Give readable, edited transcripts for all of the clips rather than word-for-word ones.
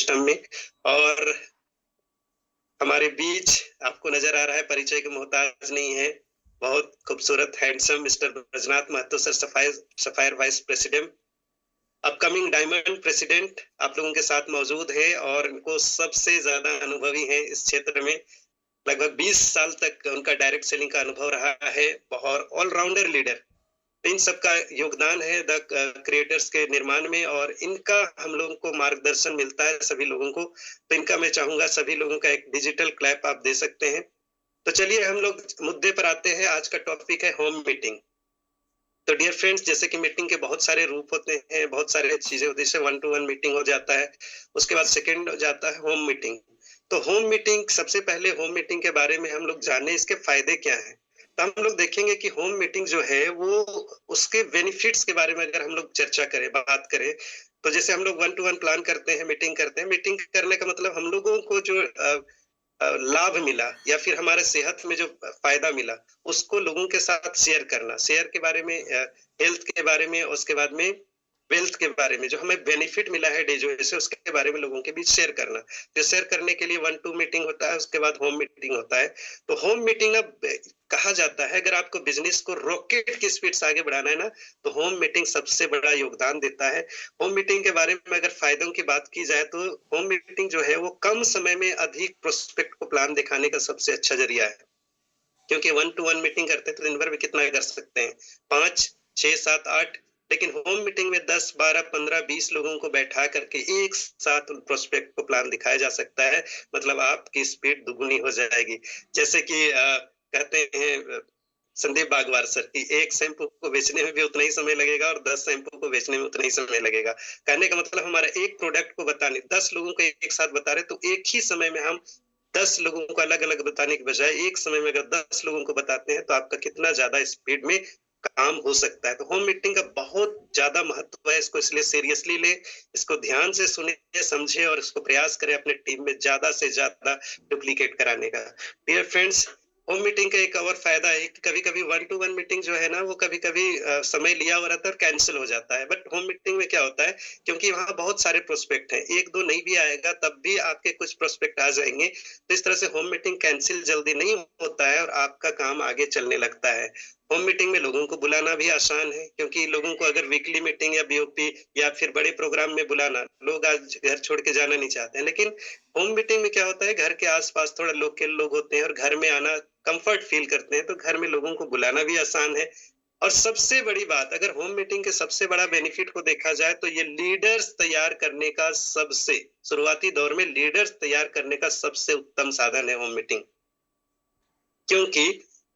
System में। और हमारे बीच आपको नजर आ रहा है, परिचय के मोहताज नहीं है, बहुत खूबसूरत handsome mister Brajnath Mahato sir, sapphire vice president, upcoming diamond president आप लोगों के साथ मौजूद है और इनको सबसे ज्यादा अनुभवी है इस क्षेत्र में। लगभग 20 साल तक उनका डायरेक्ट सेलिंग का अनुभव रहा है। बहुत ऑलराउंडर लीडर, इन सबका योगदान है द क्रिएटर्स के निर्माण में, और इनका हम लोगों को मार्गदर्शन मिलता है सभी लोगों को। तो इनका मैं चाहूंगा सभी लोगों का एक डिजिटल क्लैप आप दे सकते हैं। तो चलिए हम लोग मुद्दे पर आते हैं। आज का टॉपिक है होम मीटिंग। तो डियर फ्रेंड्स, जैसे कि मीटिंग के बहुत सारे रूप होते हैं, बहुत सारे चीजें होती है, जैसे 1-to-1 मीटिंग हो जाता है, उसके बाद सेकंड हो जाता है होम मीटिंग। तो होम मीटिंग, सबसे पहले होम मीटिंग के बारे में हम लोग जाने, इसके फायदे क्या हैं। तो हम लोग देखेंगे कि होम मीटिंग जो है वो, उसके बेनिफिट्स के बारे में अगर हम लोग चर्चा करें, बात करें, तो जैसे हम लोग 1-to-1 प्लान करते हैं, मीटिंग करते हैं, मीटिंग करने का मतलब हम लोगों को जो लाभ मिला या फिर हमारे सेहत में जो फायदा मिला, उसको लोगों के साथ शेयर करना, शेयर के बारे में, हेल्थ के बारे में, उसके बाद में वेल्थ के बारे में, जो हमें बेनिफिट मिला है डे जो है उसके बारे में लोगों के बीच शेयर करना। तो शेयर करने के लिए 1-2 मीटिंग होता है, उसके बाद होम मीटिंग होता है। तो होम मीटिंग ना, कहा जाता है अगर आपको बिजनेस को रॉकेट की स्पीड से आगे बढ़ाना है ना, तो होम मीटिंग सबसे बड़ा योगदान देता है। होम मीटिंग के बारे में अगर फायदों की बात की जाए, तो होम मीटिंग जो है वो कम समय में अधिक प्रोस्पेक्ट को प्लान दिखाने का सबसे अच्छा जरिया है। क्योंकि 1-to-1 मीटिंग करते हैं तो दिन भर में कितना कर सकते हैं, 5, 6, 7, 8, लेकिन होम मीटिंग में 10, 12, 15, 20 लोगों को बैठा करके एक साथ प्रोस्पेक्ट को प्लान दिखाया जा सकता है। मतलब आपकी स्पीड दुगुनी हो जाएगी। जैसे कि कहते हैं संदीप बागवार सर की, एक शैम्पू को बेचने में भी उतना ही समय लगेगा और 10 शैम्पू को बेचने में उतना ही समय लगेगा। कहने का मतलब हमारा एक प्रोडक्ट को बताने 10 लोगों को एक साथ बता रहे, तो एक ही समय में हम 10 लोगों को अलग अलग बताने के बजाय एक समय में अगर 10 लोगों को बताते हैं, तो आपका कितना ज्यादा स्पीड में काम हो सकता है। तो होम मीटिंग का बहुत ज्यादा महत्व है, इसको इसलिए सीरियसली ले, इसको ध्यान से सुने, समझे और इसको प्रयास करें अपने टीम में ज्यादा से ज्यादा डुप्लीकेट कराने का। डियर फ्रेंड्स, होम मीटिंग का एक और फायदा है कि कभी कभी 1-to-1 मीटिंग जो है ना, वो कभी कभी समय लिया हुआ रहता है और कैंसिल हो जाता है। बट होम मीटिंग में क्या होता है, क्योंकि वहां बहुत सारे प्रोस्पेक्ट हैं, एक दो नहीं भी आएगा तब भी आपके कुछ प्रोस्पेक्ट आ जाएंगे। तो इस तरह से होम मीटिंग कैंसिल जल्दी नहीं होता है और आपका काम आगे चलने लगता है। होम मीटिंग में लोगों को बुलाना भी आसान है, क्योंकि लोगों को अगर वीकली मीटिंग या बीओपी या फिर बड़े प्रोग्राम में बुलाना, लोग आज घर छोड़ के जाना नहीं चाहते हैं। लेकिन होम मीटिंग में क्या होता है, घर के आसपास थोड़ा लोकल लोग होते हैं और घर में आना कंफर्ट फील करते हैं, तो घर में लोगों को बुलाना भी आसान है। और सबसे बड़ी बात, अगर होम मीटिंग के सबसे बड़ा बेनिफिट को देखा जाए, तो ये लीडर्स तैयार करने का, सबसे शुरुआती दौर में लीडर्स तैयार करने का सबसे उत्तम साधन है होम मीटिंग। क्योंकि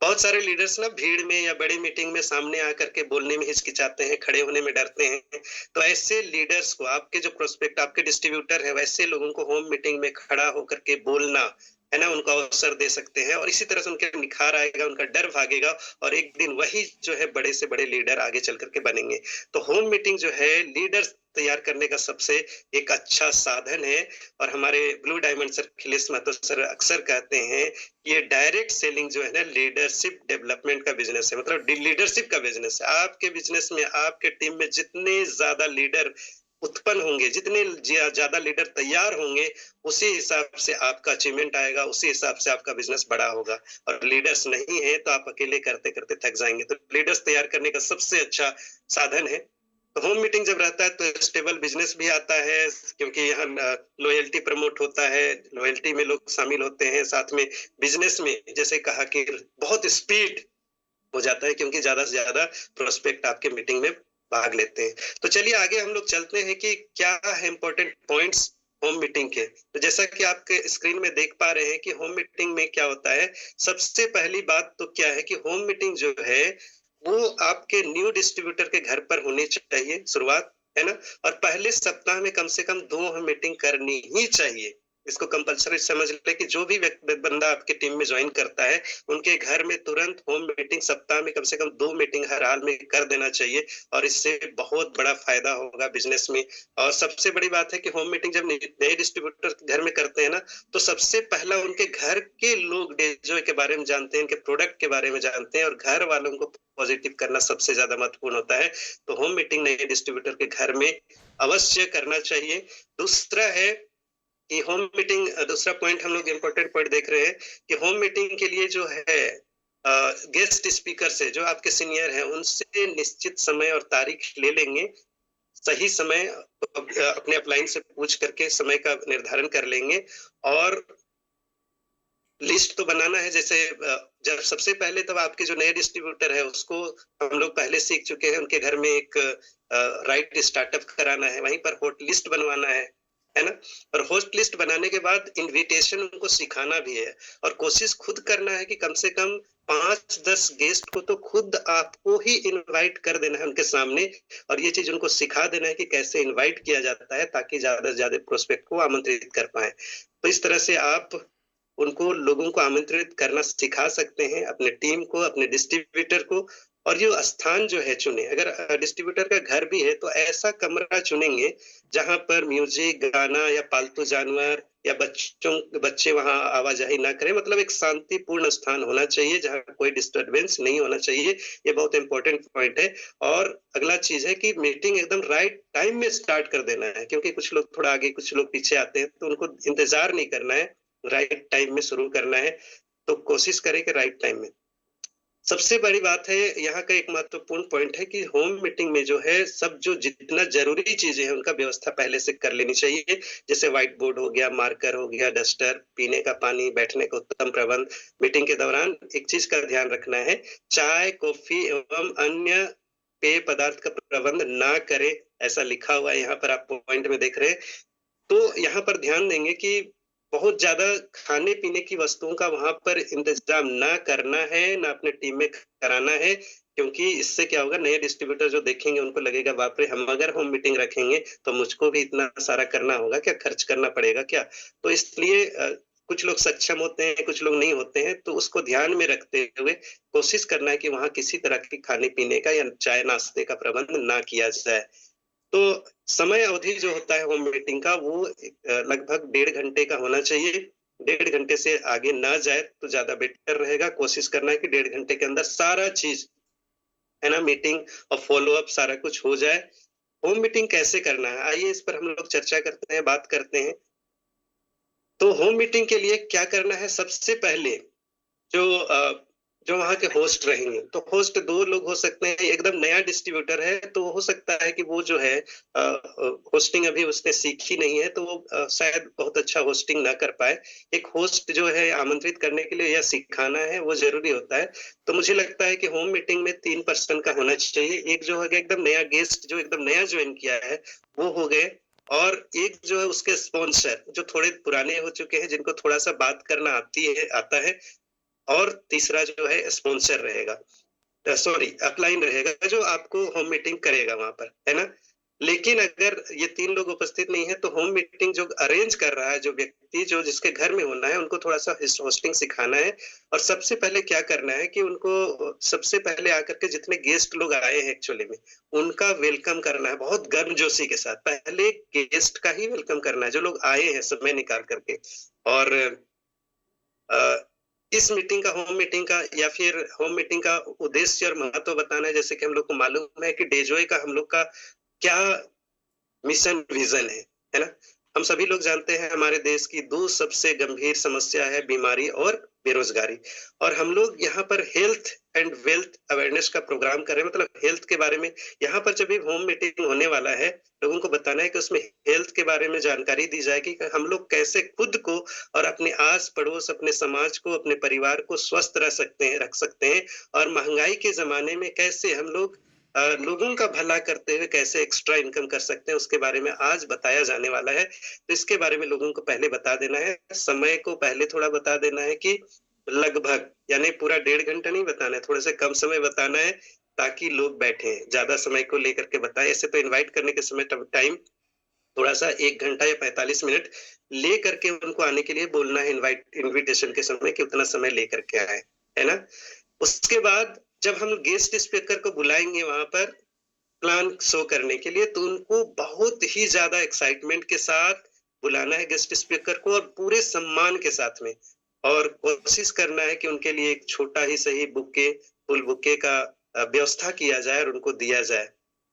बहुत सारे लीडर्स ना भीड़ में या बड़ी मीटिंग में सामने आकर के बोलने में हिचकिचाते हैं, खड़े होने में डरते हैं। तो ऐसे लीडर्स को, आपके जो प्रोस्पेक्ट, आपके डिस्ट्रीब्यूटर है, वैसे लोगों को होम मीटिंग में खड़ा होकर के बोलना है ना, उनको अवसर दे सकते हैं और इसी तरह से उनके निखार आएगा, उनका डर भागेगा और एक दिन वही जो है बड़े से बड़े लीडर आगे चल करके बनेंगे। तो होम मीटिंग जो है लीडर्स तैयार करने का सबसे एक अच्छा साधन है। और हमारे blue diamond sir, Akhilesh Mahato sir अक्सर कहते हैं, ये डायरेक्ट सेलिंग जो है ना, लीडरशिप डेवलपमेंट का बिजनेस है, मतलब लीडरशिप का बिजनेस है। आपके बिजनेस में, आपके टीम में जितने ज्यादा लीडर उत्पन्न होंगे, जितने ज्यादा लीडर तैयार होंगे, उसी हिसाब से आपका अचीवमेंट आएगा, उसी हिसाब से आपका बिजनेस बड़ा होगा। और लीडर्स नहीं है तो आप अकेले करते करते थक जाएंगे। तो लीडर्स तैयार करने का सबसे अच्छा साधन है। तो होम मीटिंग जब रहता है तो स्टेबल बिजनेस भी आता है, क्योंकि यहाँ लॉयल्टी प्रमोट होता है, लॉयल्टी में लोग शामिल होते हैं। साथ में बिजनेस में जैसे कहा कि बहुत स्पीड हो जाता है, क्योंकि ज्यादा से ज्यादा प्रोस्पेक्ट आपके मीटिंग में भाग लेते हैं। तो चलिए आगे हम लोग चलते हैं कि क्या है इंपॉर्टेंट पॉइंट्स होम मीटिंग के। तो जैसा कि आपके स्क्रीन में देख पा रहे हैं कि होम मीटिंग में क्या होता है, सबसे पहली बात तो क्या है कि होम मीटिंग जो है वो आपके न्यू डिस्ट्रीब्यूटर के घर पर होनी चाहिए, शुरुआत है ना। और पहले सप्ताह में कम से कम 2 मीटिंग करनी ही चाहिए। इसको कंपलसरी समझ ले कि जो भी बंदा आपके टीम में ज्वाइन करता है, उनके घर में तुरंत होम मीटिंग सप्ताह में कम से कम 2 मीटिंग हर हाल में कर देना चाहिए। और इससे बहुत बड़ा फायदा होगा बिजनेस में। और सबसे बड़ी बात है कि होम मीटिंग जब नए डिस्ट्रीब्यूटर घर में करते हैं ना, तो सबसे पहला उनके घर के लोग डेजो के बारे में जानते हैं, उनके प्रोडक्ट के बारे में जानते हैं, और घर वालों को पॉजिटिव करना सबसे ज्यादा महत्वपूर्ण होता है। तो होम मीटिंग नए डिस्ट्रीब्यूटर के घर में अवश्य करना चाहिए। दूसरा है कि होम मीटिंग, दूसरा पॉइंट हम लोग इम्पोर्टेंट पॉइंट देख रहे हैं कि होम मीटिंग के लिए जो है गेस्ट स्पीकर से, जो आपके सीनियर हैं, उनसे निश्चित समय और तारीख ले लेंगे। सही समय अपने अपलाइन से पूछ करके समय का निर्धारण कर लेंगे। और लिस्ट तो बनाना है, जैसे जब सबसे पहले तब आपके जो नए डिस्ट्रीब्यूटर है उसको हम लोग पहले सीख चुके हैं, उनके घर में एक राइट स्टार्टअप कराना है, वहीं पर हॉट लिस्ट बनवाना है ना। और होस्ट लिस्ट बनाने के बाद इनविटेशन उनको सिखाना भी है, और कोशिश खुद करना है कि कम से कम 5-10 गेस्ट को तो खुद आपको ही इनवाइट कर देना है उनके सामने, और ये चीज उनको सिखा देना है कि कैसे इनवाइट किया जाता है, ताकि ज्यादा से ज्यादा प्रोस्पेक्ट को आमंत्रित कर पाए। तो इस तरह से आप उनको, लोगों को आमंत्रित करना सिखा सकते हैं, अपने टीम को, अपने डिस्ट्रीब्यूटर को। और जो स्थान जो है चुने, अगर डिस्ट्रीब्यूटर का घर भी है तो ऐसा कमरा चुनेंगे जहां पर म्यूजिक, गाना या पालतू जानवर या बच्चे वहां आवाजाही ना करें, मतलब एक शांतिपूर्ण स्थान होना चाहिए जहां कोई डिस्टरबेंस नहीं होना चाहिए। ये बहुत इंपॉर्टेंट पॉइंट है। और अगला चीज है कि मीटिंग एकदम राइट टाइम में स्टार्ट कर देना है, क्योंकि कुछ लोग थोड़ा आगे, कुछ लोग पीछे आते हैं, तो उनको इंतजार नहीं करना है, राइट टाइम में शुरू करना है। तो कोशिश करें कि राइट टाइम में। सबसे बड़ी बात है, यहाँ का एक महत्वपूर्ण पॉइंट है कि होम मीटिंग में जो है, सब जो जितना जरूरी चीजें हैं उनका व्यवस्था पहले से कर लेनी चाहिए। जैसे व्हाइट बोर्ड हो गया, मार्कर हो गया, डस्टर, पीने का पानी, बैठने का उत्तम प्रबंध। मीटिंग के दौरान एक चीज का ध्यान रखना है, चाय, कॉफी एवं अन्य पेय पदार्थ का प्रबंध ना करें, ऐसा लिखा हुआ है यहाँ पर, आप पॉइंट में देख रहे हैं। तो यहाँ पर ध्यान देंगे कि बहुत ज्यादा खाने पीने की वस्तुओं का वहां पर इंतजाम ना करना है, ना अपने टीम में कराना है, क्योंकि इससे क्या होगा, नए डिस्ट्रीब्यूटर जो देखेंगे उनको लगेगा, बाप रे, हम अगर होम मीटिंग रखेंगे तो मुझको भी इतना सारा करना होगा क्या, खर्च करना पड़ेगा क्या। तो इसलिए कुछ लोग सक्षम होते हैं, कुछ लोग नहीं होते हैं, तो उसको ध्यान में रखते हुए कोशिश करना है कि वहां किसी तरह की खाने पीने का या चाय नाश्ते का प्रबंध ना किया जाए। तो समय अवधि जो होता है होम मीटिंग का, वो लगभग 1.5 घंटे का होना चाहिए। 1.5 घंटे से आगे ना जाए तो ज्यादा बेटर रहेगा। कोशिश करना है कि 1.5 घंटे के अंदर सारा चीज, है ना, मीटिंग और फॉलो अप सारा कुछ हो जाए। होम मीटिंग कैसे करना है, आइए इस पर हम लोग चर्चा करते हैं, बात करते हैं। तो होम मीटिंग के लिए क्या करना है, सबसे पहले जो जो वहाँ के होस्ट रहेंगे, तो होस्ट 2 लोग हो सकते हैं। एकदम नया डिस्ट्रीब्यूटर है तो हो सकता है कि वो जो है होस्टिंग अभी उसने सीखी नहीं है, तो वो शायद बहुत अच्छा होस्टिंग ना कर पाए। एक होस्ट जो है आमंत्रित करने के लिए या सिखाना है, वो जरूरी होता है। तो मुझे लगता है कि होम मीटिंग में 3 पर्सन का होना चाहिए। एक जो है एकदम नया गेस्ट, जो एकदम नया ज्वाइन किया है, वो हो गए। और एक जो है उसके स्पॉन्सर, जो थोड़े पुराने हो चुके हैं, जिनको थोड़ा सा बात करना आता है। और तीसरा जो है स्पॉन्सर रहेगा, सॉरी अपलाइन रहेगा, जो आपको होम मीटिंग करेगा वहां पर, है ना। लेकिन अगर ये 3 लोग उपस्थित नहीं है, तो होम मीटिंग जो अरेंज कर रहा है, जो व्यक्ति, जो जिसके घर में होना है, उनको थोड़ा सा होस्टिंग सिखाना है। और सबसे पहले क्या करना है कि उनको सबसे पहले आकर के जितने गेस्ट लोग आए हैं एक्चुअली में, उनका वेलकम करना है बहुत गर्मजोशी के साथ। पहले गेस्ट का ही वेलकम करना है, जो लोग आए हैं समय निकाल करके। और इस मीटिंग का, होम मीटिंग का, या फिर होम मीटिंग का उद्देश्य और महत्व बताना है। जैसे कि हम लोग को मालूम है कि डेजॉय का हम लोग का क्या मिशन विजन है ना। हम सभी लोग जानते हैं हमारे देश की 2 सबसे गंभीर समस्या है, बीमारी और बेरोजगारी। और हम लोग यहाँ पर हेल्थ एंड वेल्थ अवेयरनेस का प्रोग्राम कर रहे हैं, मतलब हेल्थ के बारे में। यहाँ पर जब भी होम मीटिंग होने वाला है, लोगों को बताना है कि उसमें हेल्थ के बारे में जानकारी दी जाएगी कि हम लोग कैसे खुद को और अपने आस पड़ोस, अपने समाज को, अपने परिवार को स्वस्थ रख सकते हैं। और महंगाई के जमाने में कैसे हम लोग लोगों का भला करते हुए कैसे एक्स्ट्रा इनकम कर सकते हैं, उसके बारे में आज बताया जाने वाला है। तो इसके बारे में लोगों को पहले बता देना है, समय को पहले थोड़ा बता देना है कि लगभग, यानी पूरा 1.5 घंटा नहीं बताना है, थोड़ा सा कम समय बताना है, ताकि लोग बैठे। ज्यादा समय को लेकर के बताएं। ऐसे तो इनवाइट करने के समय टाइम थोड़ा सा 1 घंटा या 45 मिनट ले करके उनको आने के लिए बोलना है, इनविटेशन के समय, कि उतना समय लेकर के आए, है ना। उसके बाद जब हम गेस्ट स्पीकर को बुलाएंगे वहां पर प्लान शो करने के लिए, तो उनको बहुत ही ज्यादा एक्साइटमेंट के साथ बुलाना है गेस्ट स्पीकर को, और पूरे सम्मान के साथ में। और कोशिश करना है कि उनके लिए एक छोटा ही सही बुके, फुल बुके का व्यवस्था किया जाए और उनको दिया जाए,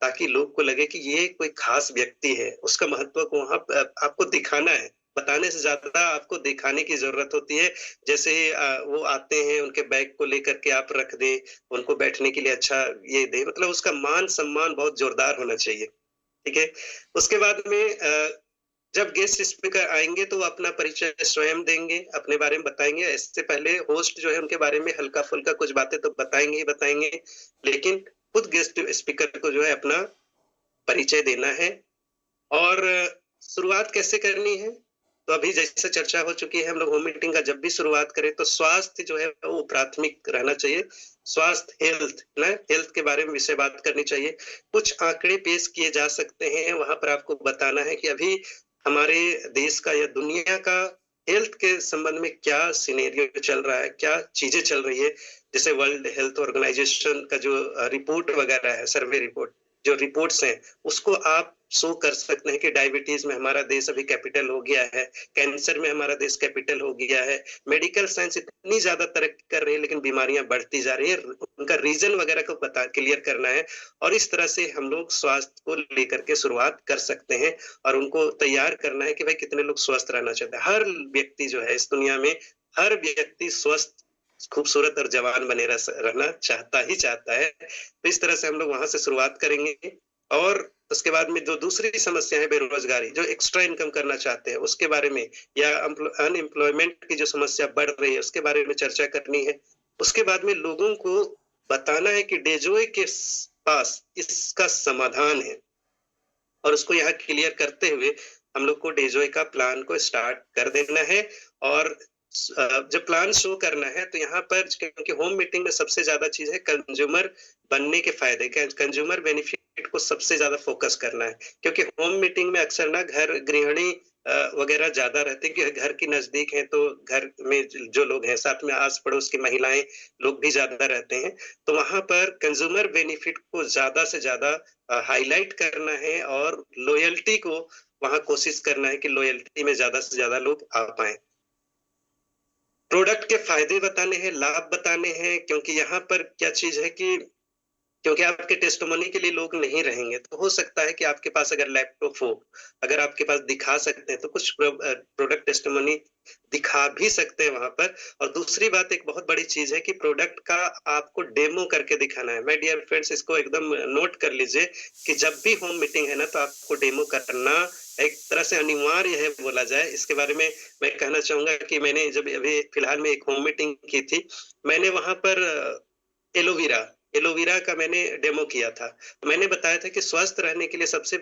ताकि लोग को लगे कि ये कोई खास व्यक्ति है, उसका महत्व को वहां आपको दिखाना है, बताने से ज्यादा आपको दिखाने की जरूरत होती है। जैसे ही वो आते हैं, उनके बैग को लेकर के आप रख दें, उनको बैठने के लिए अच्छा ये दें, मतलब उसका मान सम्मान बहुत जोरदार होना चाहिए। ठीक है। उसके बाद में जब गेस्ट स्पीकर आएंगे तो वो अपना परिचय स्वयं देंगे, अपने बारे में बताएंगे। इससे पहले होस्ट जो है उनके बारे में हल्का फुल्का कुछ बातें तो बताएंगे ही बताएंगे, लेकिन खुद गेस्ट स्पीकर को जो है अपना परिचय देना है। और शुरुआत कैसे करनी है, तो अभी जैसे चर्चा हो चुकी है, हम लोग होम मीटिंग का जब भी शुरुआत करें तो स्वास्थ्य जो है वो प्राथमिक रहना चाहिए। स्वास्थ्य, हेल्थ ना, हेल्थ के बारे में विषय बात करनी चाहिए। कुछ आंकड़े पेश किए जा सकते हैं, वहां पर आपको बताना है कि अभी हमारे देश का या दुनिया का हेल्थ के संबंध में क्या सिनेरियो चल रहा है, क्या चीजें चल रही है। जैसे वर्ल्ड हेल्थ ऑर्गेनाइजेशन का जो रिपोर्ट वगैरह है, सर्वे रिपोर्ट, जो रिपोर्ट्स हैं, उसको आप शो कर सकते हैं कि डायबिटीज में हमारा देश अभी कैपिटल हो गया है, कैंसर में हमारा देश कैपिटल हो गया है। मेडिकल साइंस इतनी ज्यादा तरक्की कर रही है, लेकिन बीमारियां बढ़ती जा रही है। उनका रीजन वगैरह को बता क्लियर करना है, और इस तरह से हम लोग स्वास्थ्य को लेकर के शुरुआत कर सकते हैं, और उनको तैयार करना है कि भाई कितने लोग स्वस्थ रहना चाहते हैं। हर व्यक्ति जो है इस दुनिया में, हर व्यक्ति स्वस्थ, खूबसूरत और जवान बने रहना चाहता ही चाहता है। तो इस तरह से हम लोग वहां से शुरुआत करेंगे। और उसके बाद में जो दूसरी समस्या है, बेरोजगारी, जो एक्स्ट्रा इनकम करना चाहते हैं उसके बारे में, या अनएम्प्लॉयमेंट की जो समस्या बढ़ रही है उसके बारे में चर्चा करनी है। उसके बाद में लोगों को बताना है कि डेजोए के पास इसका समाधान है, और उसको यहाँ क्लियर करते हुए हम लोग को डेजोए का प्लान को स्टार्ट कर देना है। और जब प्लान शो करना है तो यहाँ पर, क्योंकि होम मीटिंग में सबसे ज्यादा चीज है कंज्यूमर बनने के फायदे, कंज्यूमर बेनिफिट को सबसे ज्यादा फोकस करना है। क्योंकि होम मीटिंग में अक्सर ना घर गृहिणी वगैरह ज्यादा रहते हैं, कि घर की नजदीक है तो घर में जो लोग हैं, साथ में आस पड़ोस की महिलाएं लोग भी ज्यादा रहते हैं। तो वहां पर कंज्यूमर बेनिफिट को ज्यादा से ज्यादा हाईलाइट करना है, और लॉयल्टी को वहां कोशिश करना है कि लॉयल्टी में ज्यादा से ज्यादा लोग आ पाए। प्रोडक्ट के फायदे बताने हैं, लाभ बताने हैं, क्योंकि यहाँ पर क्या चीज है कि क्योंकि आपके टेस्टिमोनी के लिए लोग नहीं रहेंगे, तो हो सकता है कि आपके पास अगर लैपटॉप हो, अगर आपके पास दिखा सकते हैं तो कुछ प्रोडक्ट टेस्टिमोनी दिखा भी सकते हैं वहां पर। और दूसरी बात, एक बहुत बड़ी चीज है कि प्रोडक्ट का आपको डेमो करके दिखाना है। माय डियर फ्रेंड्स, इसको एकदम नोट कर लीजिए कि जब भी होम मीटिंग है ना, तो आपको डेमो करना एक तरह से अनिवार्य है बोला जाए। इसके बारे में मैं कहना चाहूंगा कि मैंने जब अभी फिलहाल में एक होम मीटिंग की थी, मैंने वहां पर एलोवेरा एलोवेरा का मैंने डेमो किया था। मैंने बताया था कि स्वस्थ रहने के लिए सबसे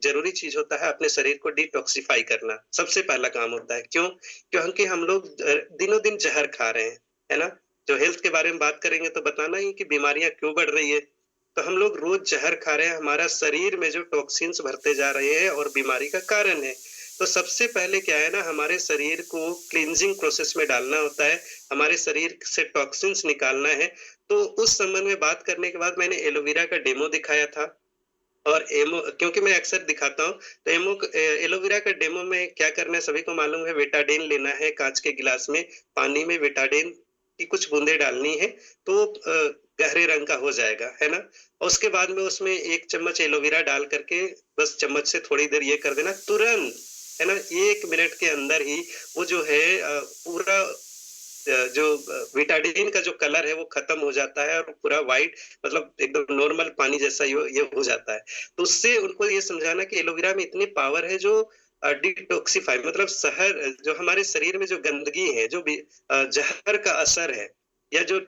जरूरी चीज होता है अपने शरीर को डिटॉक्सिफाई करना। सबसे पहला काम होता है। क्यों? क्योंकि हम लोग दिनों दिन जहर खा रहे हैं, है ना। जो हेल्थ के बारे में बात करेंगे तो बताना ही कि बीमारियां क्यों बढ़ रही है। तो हम लोग रोज जहर खा रहे हैं, हमारा शरीर में जो टॉक्सिन्स भरते जा रहे हैं और बीमारी का कारण है। तो सबसे पहले क्या है ना, हमारे शरीर को क्लींजिंग प्रोसेस में डालना होता है, हमारे शरीर से टॉक्सिन्स निकालना है। तो उस संबंध में बात करने के बाद मैंने एलोवेरा का डेमो दिखाया था। और क्योंकि मैं अक्सर दिखाता हूँ, तो एलोवेरा का डेमो में क्या करना है सभी को मालूम है। बेटाडीन लेना है, कांच के गिलास में पानी में बेटाडीन की कुछ बूंदे डालनी है, तो गहरे रंग का हो जाएगा, है ना। और उसके बाद में उसमें 1 चम्मच एलोवेरा डाल करके बस चम्मच से थोड़ी देर ये कर देना, तुरंत, है ना, 1 मिनट के अंदर ही वो जो है पूरा जो विटाडिन का जो कलर है वो खत्म हो जाता है, और पूरा व्हाइट, मतलब एकदम नॉर्मल पानी जैसा ये हो जाता है। तो उससे उनको ये समझाना कि एलोवेरा में इतनी पावर है जो डिटॉक्सिफाई, मतलब शहर जो हमारे शरीर में जो गंदगी है, जो भी जहर का असर है, या जो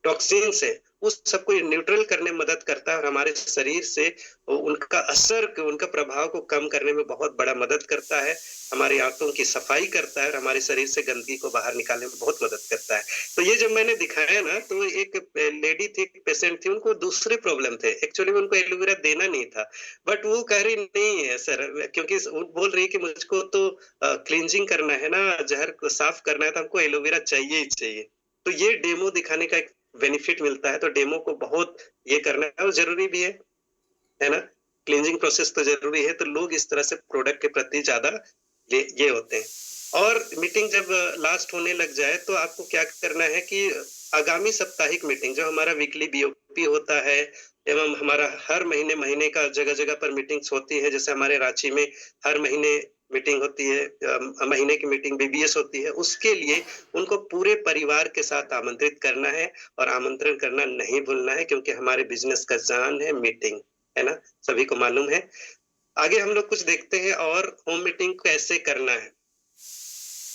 टॉक्सिन्स है, उस सबको न्यूट्रल करने में मदद करता है, और हमारे शरीर से उनका असर, उनका प्रभाव को कम करने में बहुत बड़ा मदद करता है। हमारी आंतों की सफाई करता है, और हमारे शरीर से गंदगी को बाहर निकालने में बहुत मदद करता है। तो ये जब मैंने दिखाया ना, तो एक लेडी थी, पेशेंट थी, उनको दूसरे प्रॉब्लम थे। एक्चुअली उनको एलोवेरा देना नहीं था, बट वो कह रही नहीं है सर, क्योंकि वो बोल रही है कि मुझको तो क्लींजिंग करना है ना, जहर को साफ करना है, तो हमको एलोवेरा चाहिए ही चाहिए। तो ये डेमो दिखाने का एक बेनिफिट मिलता है। तो डेमो को बहुत ये करना है, और जरूरी भी है ना। क्लींजिंग प्रोसेस तो जरूरी है। तो लोग इस तरह से प्रोडक्ट के प्रति ज्यादा ये होते हैं। और मीटिंग जब लास्ट होने लग जाए तो आपको क्या करना है कि आगामी साप्ताहिक मीटिंग, जो हमारा वीकली बीओपी होता है, एवं हमारा हर महीने का जगह जगह पर मीटिंग्स होती है, जैसे हमारे रांची में हर महीने मीटिंग होती है, महीने की मीटिंग बीबीएस होती है, उसके लिए उनको पूरे परिवार के साथ आमंत्रित करना है और आमंत्रण करना नहीं भूलना है, क्योंकि हमारे बिजनेस का जान है मीटिंग, है ना, सभी को मालूम है। आगे हम लोग कुछ देखते हैं और होम मीटिंग कैसे करना है।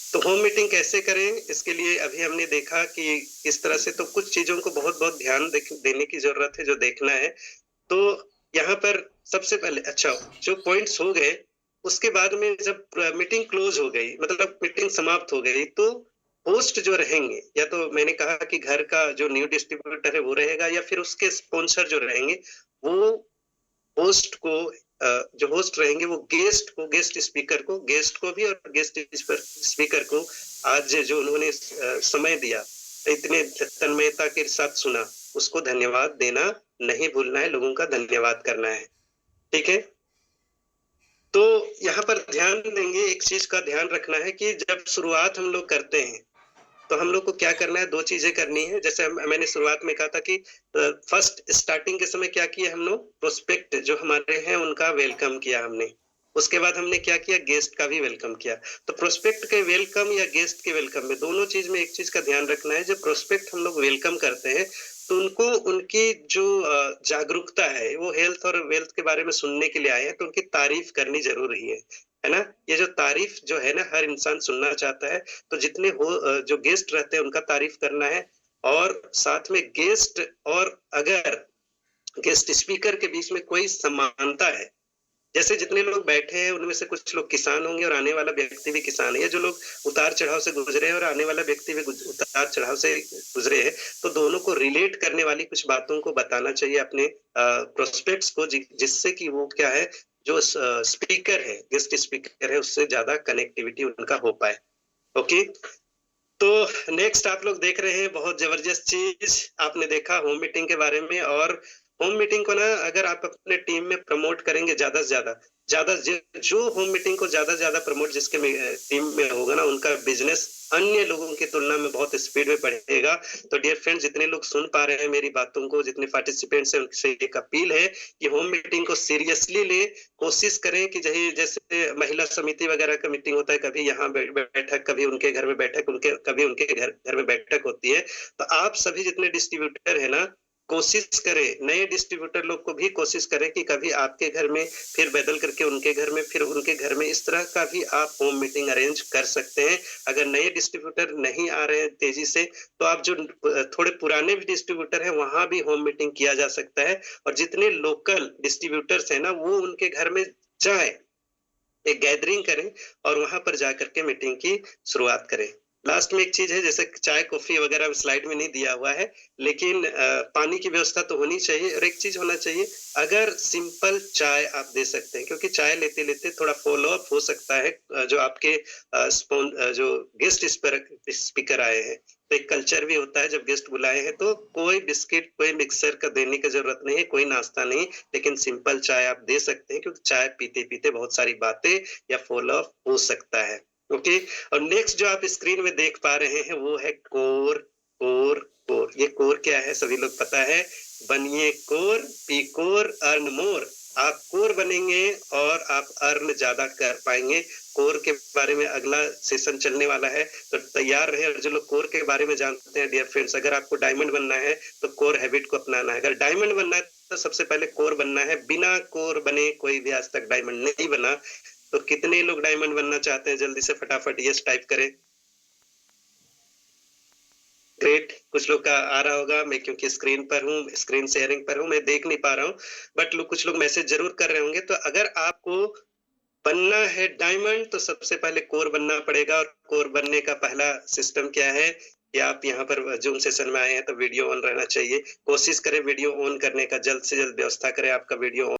तो होम मीटिंग कैसे करें, इसके लिए अभी हमने देखा कि इस तरह से, तो कुछ चीजों को बहुत बहुत ध्यान देने की जरूरत है, जो देखना है। तो यहाँ पर सबसे पहले, अच्छा, जो पॉइंट्स हो गए, उसके बाद में जब मीटिंग क्लोज हो गई, मतलब मीटिंग समाप्त हो गई, तो होस्ट जो रहेंगे, या तो मैंने कहा कि घर का जो न्यू डिस्ट्रीब्यूटर है वो रहेगा, या फिर उसके स्पॉन्सर जो रहेंगे, वो होस्ट को, जो होस्ट रहेंगे वो गेस्ट को, गेस्ट स्पीकर को, गेस्ट को भी और गेस्ट स्पीकर को आज जो उन्होंने समय दिया, इतने तन्मयता के साथ सुना, उसको धन्यवाद देना नहीं भूलना है, लोगों का धन्यवाद करना है, ठीक है। तो यहाँ पर ध्यान देंगे, एक चीज का ध्यान रखना है कि जब शुरुआत हम लोग करते हैं तो हम लोग को क्या करना है, दो चीजें करनी है। जैसे मैंने शुरुआत में कहा था कि फर्स्ट स्टार्टिंग के समय क्या किया हम लोग, प्रोस्पेक्ट जो हमारे हैं उनका वेलकम किया हमने, उसके बाद हमने क्या किया, गेस्ट का भी वेलकम किया। तो प्रोस्पेक्ट के वेलकम या गेस्ट के वेलकम में, दोनों चीज में एक चीज का ध्यान रखना है, जब प्रोस्पेक्ट हम लोग वेलकम करते हैं तो उनको, उनकी जो जागरूकता है, वो हेल्थ और वेल्थ के बारे में सुनने के लिए आए हैं, तो उनकी तारीफ करनी जरूरी है ना। ये जो तारीफ जो है ना, हर इंसान सुनना चाहता है, तो जितने हो जो गेस्ट रहते हैं उनका तारीफ करना है, और साथ में गेस्ट और अगर गेस्ट स्पीकर के बीच में कोई समानता है, जैसे जितने लोग बैठे हैं उनमें से कुछ लोग किसान होंगे और आने वाला व्यक्ति भी किसान है, या जो लोग उतार चढ़ाव से गुजरे हैं और आने वाला व्यक्ति भी उतार चढ़ाव से गुजरे हैं, तो दोनों को रिलेट करने वाली कुछ बातों को बताना चाहिए अपने प्रोस्पेक्ट्स को, जिससे कि वो क्या है, जो स्पीकर है, गेस्ट स्पीकर है, उससे ज्यादा कनेक्टिविटी उनका हो पाए। ओके, तो नेक्स्ट आप लोग देख रहे हैं बहुत जबरदस्त चीज आपने देखा होम मीटिंग के बारे में। और होम मीटिंग को ना, अगर आप अपने टीम में प्रमोट करेंगे ज्यादा से ज्यादा जो होम मीटिंग को ज्यादा प्रमोट जिसके टीम में होगा ना, उनका बिजनेस अन्य लोगों की तुलना में बहुत स्पीड में बढ़ेगा। तो डियर फ्रेंड्स, जितने लोग सुन पा रहे हैं मेरी बातों को, जितने पार्टिसिपेंट्स हैं, उनसे एक अपील है कि होम मीटिंग को सीरियसली ले, कोशिश करें कि जैसे महिला समिति वगैरह का मीटिंग होता है, कभी यहाँ बैठक, कभी उनके घर में बैठक, कभी उनके घर में बैठक होती है, तो आप सभी जितने डिस्ट्रीब्यूटर है ना, कोशिश करें, नए डिस्ट्रीब्यूटर लोग को भी कोशिश करें कि कभी आपके घर में, फिर बदल करके उनके घर में, फिर उनके घर में, इस तरह का भी आप होम मीटिंग अरेंज कर सकते हैं। अगर नए डिस्ट्रीब्यूटर नहीं आ रहे हैं तेजी से, तो आप जो थोड़े पुराने भी डिस्ट्रीब्यूटर हैं वहां भी होम मीटिंग किया जा सकता है, और जितने लोकल डिस्ट्रीब्यूटर्स हैं ना, वो उनके घर में जाए, एक गैदरिंग करें और वहां पर जाकर के मीटिंग की शुरुआत करें। लास्ट में एक चीज है, जैसे चाय कॉफी वगैरह स्लाइड में नहीं दिया हुआ है, लेकिन पानी की व्यवस्था तो होनी चाहिए, और एक चीज होना चाहिए, अगर सिंपल चाय आप दे सकते हैं, क्योंकि चाय लेते लेते थोड़ा फॉलो अप हो सकता है, जो आपके जो गेस्ट स्पीकर आए हैं, तो एक कल्चर भी होता है, जब गेस्ट बुलाए हैं तो कोई बिस्किट, कोई मिक्सर का देने की जरूरत नहीं है, कोई नाश्ता नहीं, लेकिन सिंपल चाय आप दे सकते हैं, क्योंकि चाय पीते पीते बहुत सारी बातें या फॉलो अप हो सकता है। ओके, और नेक्स्ट जो आप स्क्रीन में देख पा रहे हैं वो है कोर। कोर, ये कोर क्या है, सभी लोग पता है, बनिए core, P core, earn more. आप कोर बनेंगे और आप अर्न ज्यादा कर पाएंगे। कोर के बारे में अगला सेशन चलने वाला है, तो तैयार रहे। और जो लोग कोर के बारे में जानते हैं डियर फ्रेंड्स, अगर आपको डायमंड बनना है तो कोर हैबिट को अपनाना है। अगर डायमंड बनना है तो सबसे पहले कोर बनना है, बिना कोर बने कोई भी आज तक डायमंड नहीं बना। तो कितने लोग डायमंड बनना चाहते हैं, जल्दी से फटाफट यस टाइप करें। ग्रेट, कुछ लोग का आ रहा होगा, मैं क्योंकि स्क्रीन पर हूँ, स्क्रीन शेयरिंग पर हूँ, मैं देख नहीं पा रहा हूँ, बट कुछ लोग मैसेज जरूर कर रहे होंगे। तो अगर आपको बनना है डायमंड तो सबसे पहले कोर बनना पड़ेगा। और कोर बनने का पहला सिस्टम क्या है कि आप यहाँ पर जूम सेशन में आए हैं तो वीडियो ऑन रहना चाहिए। कोशिश करें वीडियो ऑन करने का, जल्द से जल्द व्यवस्था करें आपका वीडियो